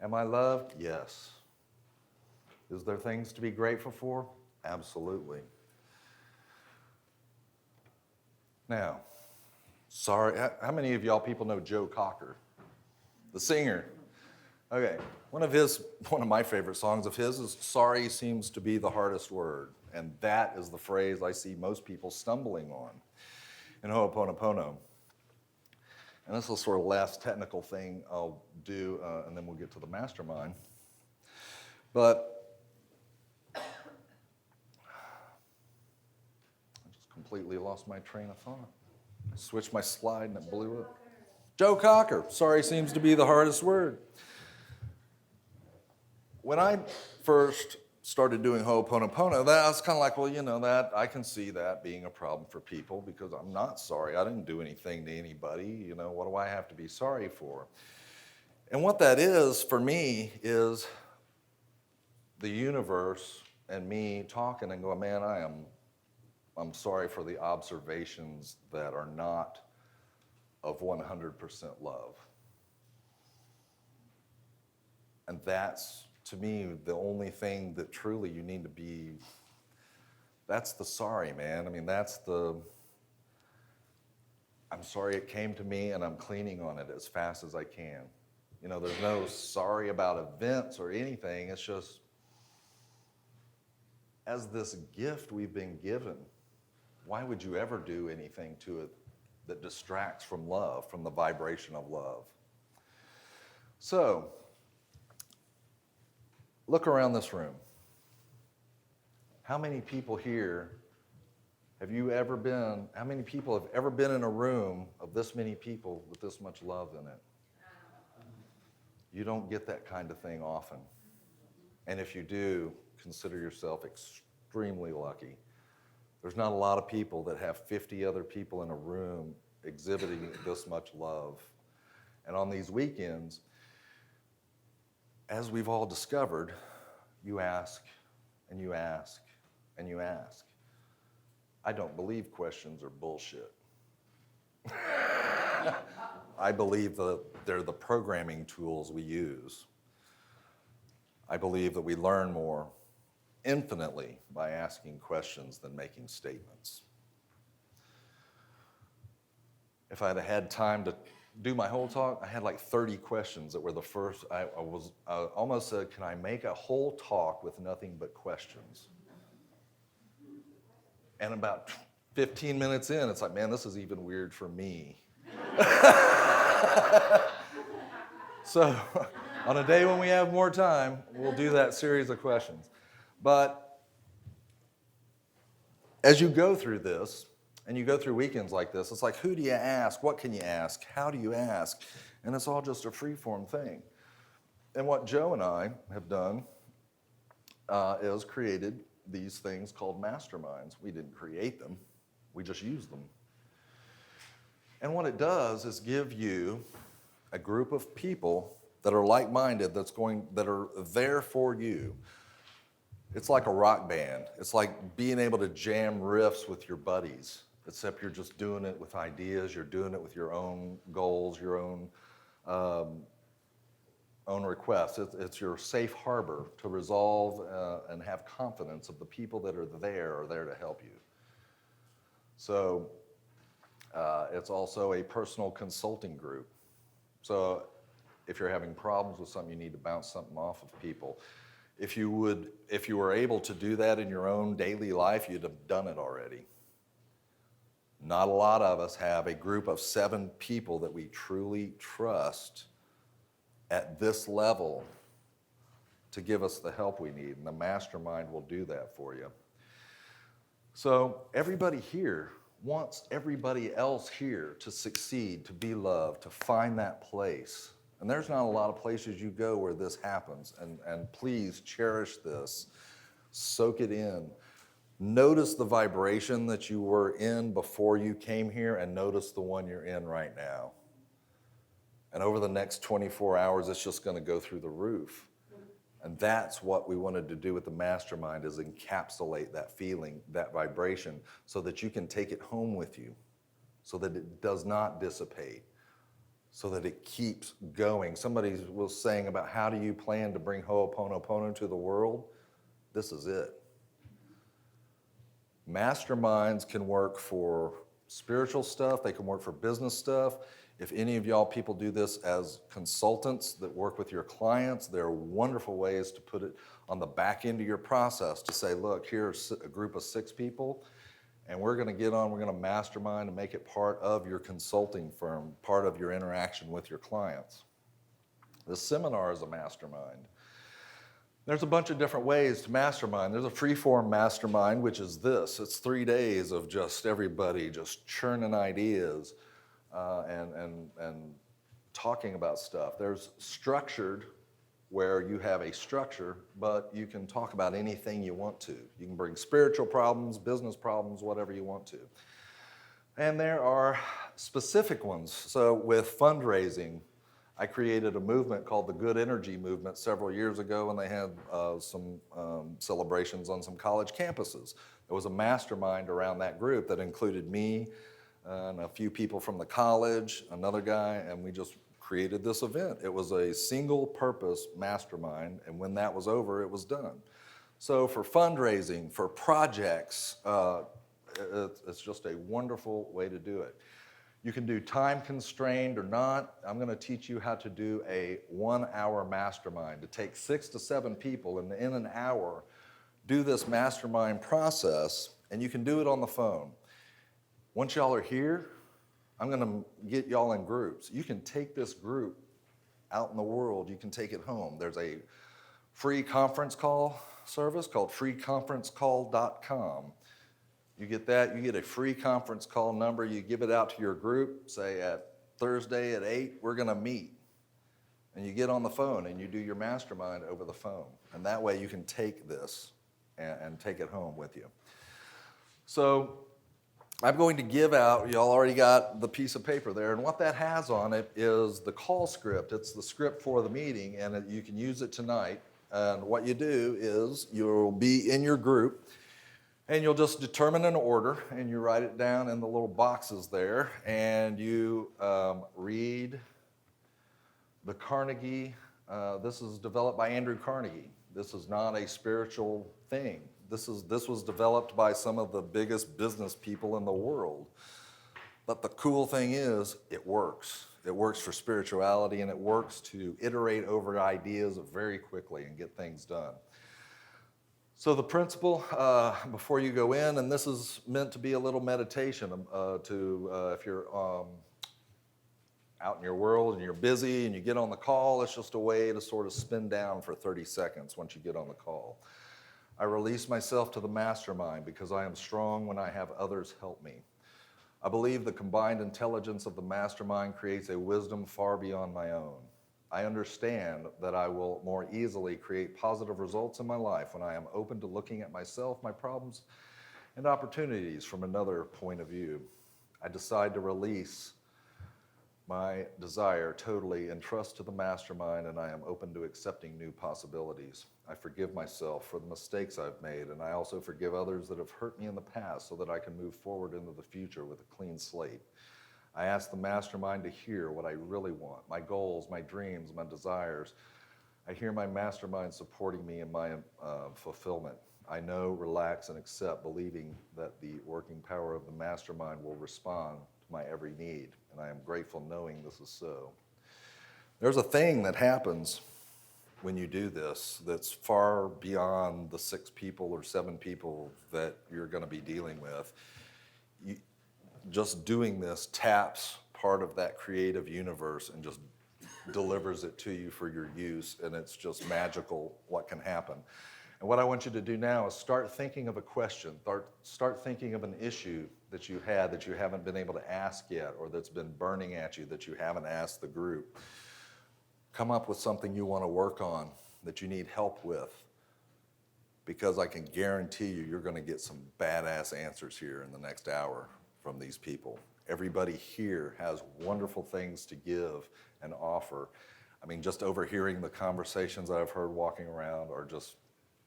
Am I loved? Yes. Is there things to be grateful for? Absolutely. Now, sorry, how many of y'all people know Joe Cocker, the singer? Okay, one of my favorite songs of his is "Sorry Seems to Be the Hardest Word," and that is the phrase I see most people stumbling on in hooponopono. And this is the sort of last technical thing I'll do, and then we'll get to the mastermind. But I just completely lost my train of thought. I switched my slide and it blew up. Joe Cocker, sorry seems to be the hardest word. When I first started doing hooponopono, that I was kind of like, well, that I can see that being a problem for people because I'm not sorry. I didn't do anything to anybody. What do I have to be sorry for? And what that is for me is the universe and me talking and going, man, I'm sorry for the observations that are not of 100% love. And that's, to me, the only thing that truly you need to be, that's the sorry, man. I mean, that's I'm sorry it came to me and I'm cleaning on it as fast as I can. There's no sorry about events or anything. It's just, as this gift we've been given, why would you ever do anything to it that distracts from love, from the vibration of love? So, look around this room. How many people here how many people have ever been in a room of this many people with this much love in it? You don't get that kind of thing often. And if you do, consider yourself extremely lucky. There's not a lot of people that have 50 other people in a room exhibiting this much love. And on these weekends, as we've all discovered, you ask and you ask and you ask. I don't believe questions are bullshit. I believe that they're the programming tools we use. I believe that we learn more infinitely by asking questions than making statements. If I'd had time to do my whole talk, I had like 30 questions that were the first. I almost said, can I make a whole talk with nothing but questions? And about 15 minutes in, it's like, man, this is even weird for me. So on a day when we have more time, we'll do that series of questions. But as you go through this, and you go through weekends like this, it's like, who do you ask? What can you ask? How do you ask? And it's all just a free-form thing. And what Joe and I have done is created these things called masterminds. We didn't create them. We just use them. And what it does is give you a group of people that are like-minded, that are there for you. It's like a rock band. It's like being able to jam riffs with your buddies, except you're just doing it with ideas. You're doing it with your own goals, your own requests. It's your safe harbor to resolve and have confidence of the people that are there to help you. So it's also a personal consulting group. So if you're having problems with something, you need to bounce something off of people. If you were able to do that in your own daily life, you'd have done it already. Not a lot of us have a group of 7 people that we truly trust at this level to give us the help we need, and the mastermind will do that for you. So everybody here wants everybody else here to succeed, to be loved, to find that place. And there's not a lot of places you go where this happens, and please cherish this. Soak it in. Notice the vibration that you were in before you came here, and notice the one you're in right now. And over the next 24 hours, it's just going to go through the roof. And that's what we wanted to do with the mastermind, is encapsulate that feeling, that vibration, so that you can take it home with you, so that it does not dissipate. so that it keeps going. Somebody was saying about how do you plan to bring hooponopono to the world? This is it. Masterminds can work for spiritual stuff. They can work for business stuff. If any of y'all people do this as consultants that work with your clients, there are wonderful ways to put it on the back end of your process to say, look, here's a group of 6 people, and we're going to mastermind and make it part of your consulting firm, part of your interaction with your clients. This seminar is a mastermind. There's a bunch of different ways to mastermind. There's a free-form mastermind, which is this. It's 3 days of just everybody just churning ideas and talking about stuff. There's structured, where you have a structure, but you can talk about anything you want to. You can bring spiritual problems, business problems, whatever you want to. And there are specific ones. So with fundraising, I created a movement called the Good Energy Movement several years ago, and they had some celebrations on some college campuses. There was a mastermind around that group that included me and a few people from the college, another guy, and we just created this event. It was a single-purpose mastermind, and when that was over, it was done. So for fundraising, for projects, it's just a wonderful way to do it. You can do time-constrained or not. I'm going to teach you how to do a 1-hour mastermind, to take 6 to 7 people and in an hour do this mastermind process, and you can do it on the phone. Once y'all are here, I'm going to get y'all in groups. You can take this group out in the world. You can take it home. There's a free conference call service called freeconferencecall.com. You get that, you get a free conference call number, you give it out to your group, say at Thursday at 8, we're gonna meet. And you get on the phone and you do your mastermind over the phone. And that way you can take this and take it home with you. So I'm going to give out, y'all already got the piece of paper there, and what that has on it is the call script. It's the script for the meeting, and you can use it tonight. And what you do is you'll be in your group, and you'll just determine an order, and you write it down in the little boxes there, and you read the Carnegie. This is developed by Andrew Carnegie. This is not a spiritual thing. This was developed by some of the biggest business people in the world. But the cool thing is, it works. It works for spirituality, and it works to iterate over ideas very quickly and get things done. So the principle, before you go in, and this is meant to be a little meditation if you're out in your world and you're busy and you get on the call, it's just a way to sort of spin down for 30 seconds once you get on the call. I release myself to the mastermind because I am strong when I have others help me. I believe the combined intelligence of the mastermind creates a wisdom far beyond my own. I understand that I will more easily create positive results in my life when I am open to looking at myself, my problems, and opportunities from another point of view. I decide to release my desire totally and trust to the mastermind, and I am open to accepting new possibilities. I forgive myself for the mistakes I've made, and I also forgive others that have hurt me in the past so that I can move forward into the future with a clean slate. I ask the mastermind to hear what I really want, my goals, my dreams, my desires. I hear my mastermind supporting me in my fulfillment. I know, relax, and accept, believing that the working power of the mastermind will respond to my every need, and I am grateful knowing this is so. There's a thing that happens when you do this that's far beyond the 6 people or 7 people that you're going to be dealing with. Just doing this taps part of that creative universe and just delivers it to you for your use, and it's just magical what can happen. And what I want you to do now is start thinking of a question, start thinking of an issue that you had that you haven't been able to ask yet, or that's been burning at you that you haven't asked the group. Come up with something you want to work on that you need help with, because I can guarantee you you're going to get some badass answers here in the next hour from these people. Everybody here has wonderful things to give and offer. I mean, just overhearing the conversations I've heard walking around are just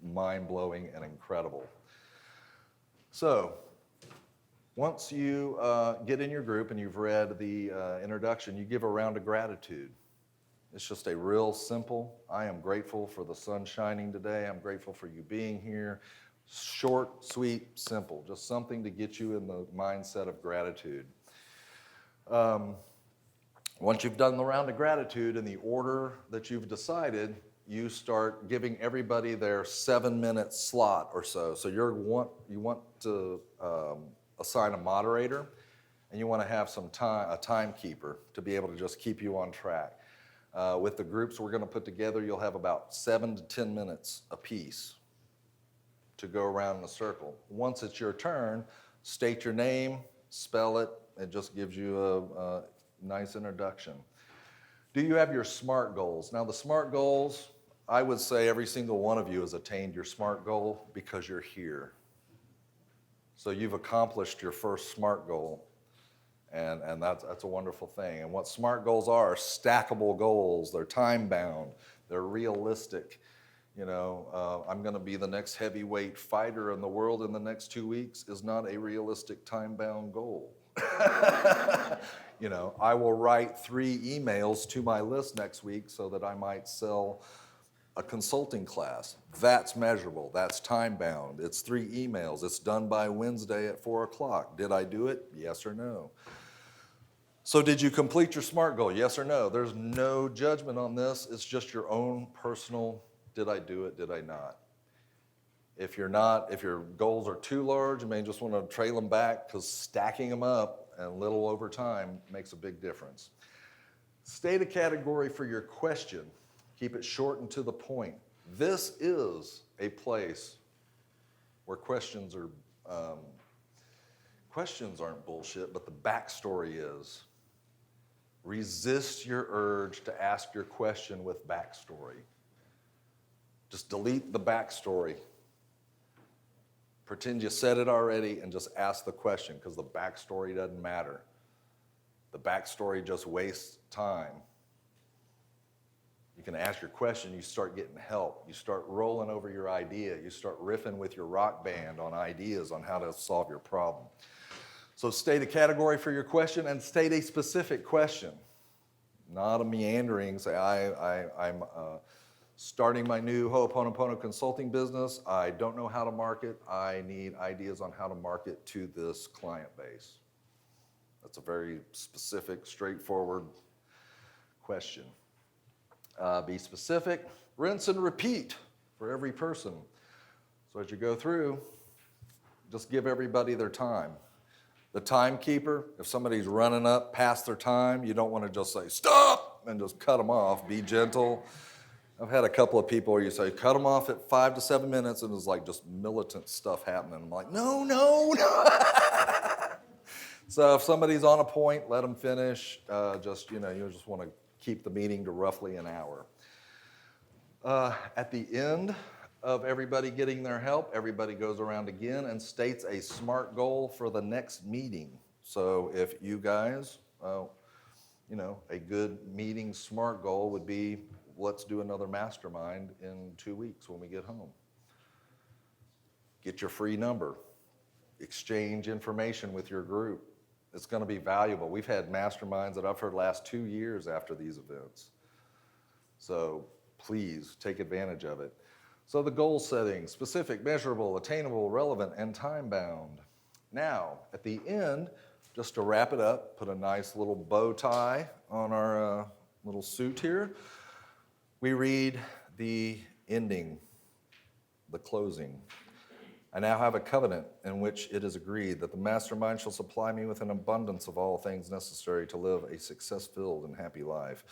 mind-blowing and incredible. So, Once you get in your group and you've read the introduction, you give a round of gratitude. It's just a real simple, I am grateful for the sun shining today. I'm grateful for you being here. Short, sweet, simple. Just something to get you in the mindset of gratitude. Once you've done the round of gratitude in the order that you've decided, you start giving everybody their 7-minute slot or so. So you want to assign a moderator, and you want to have a timekeeper to be able to just keep you on track. With the groups we're going to put together, you'll have about 7 to 10 minutes apiece to go around in a circle. Once it's your turn, state your name, spell it. It just gives you a nice introduction. Do you have your SMART goals? Now the SMART goals, I would say every single one of you has attained your SMART goal because you're here. So you've accomplished your first SMART goal. And that's a wonderful thing. And what SMART goals are stackable goals. They're time-bound. They're realistic. You know, I'm going to be the next heavyweight fighter in the world in the next 2 weeks is not a realistic time-bound goal. You know, I will write 3 emails to my list next week so that I might sell a consulting class. That's measurable. That's time-bound. It's 3 emails. It's done by Wednesday at 4 o'clock. Did I do it? Yes or no? So did you complete your SMART goal? Yes or no? There's no judgment on this. It's just your own personal, did I do it, did I not? If your goals are too large, you may just want to trail them back because stacking them up and a little over time makes a big difference. State a category for your question. Keep it short and to the point. This is a place where questions aren't bullshit, but the backstory is. Resist your urge to ask your question with backstory. Just delete the backstory. Pretend you said it already and just ask the question because the backstory doesn't matter. The backstory just wastes time. You can ask your question, you start getting help. You start rolling over your idea. You start riffing with your rock band on ideas on how to solve your problem. So state a category for your question and state a specific question. Not a meandering, say, I'm starting my new hooponopono consulting business. I don't know how to market. I need ideas on how to market to this client base. That's a very specific, straightforward question. Be specific, rinse and repeat for every person. So as you go through, just give everybody their time. The timekeeper, if somebody's running up past their time, you don't want to just say, stop, and just cut them off. Be gentle. I've had a couple of people where you say, cut them off at 5 to 7 minutes, and it's like just militant stuff happening. I'm like, no. So if somebody's on a point, let them finish. You just want to keep the meeting to roughly an hour. At the end of everybody getting their help, everybody goes around again and states a SMART goal for the next meeting. So if you guys, a good meeting SMART goal would be, let's do another mastermind in 2 weeks when we get home. Get your free number. Exchange information with your group. It's going to be valuable. We've had masterminds that I've heard last 2 years after these events. So please take advantage of it. So the goal setting, specific, measurable, attainable, relevant, and time-bound. Now, at the end, just to wrap it up, put a nice little bow tie on our little suit here. We read the ending, the closing. I now have a covenant in which it is agreed that the mastermind shall supply me with an abundance of all things necessary to live a success-filled and happy life.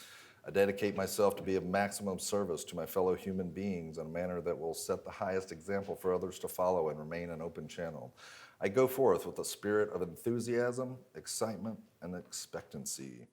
I dedicate myself to be of maximum service to my fellow human beings in a manner that will set the highest example for others to follow and remain an open channel. I go forth with a spirit of enthusiasm, excitement, and expectancy.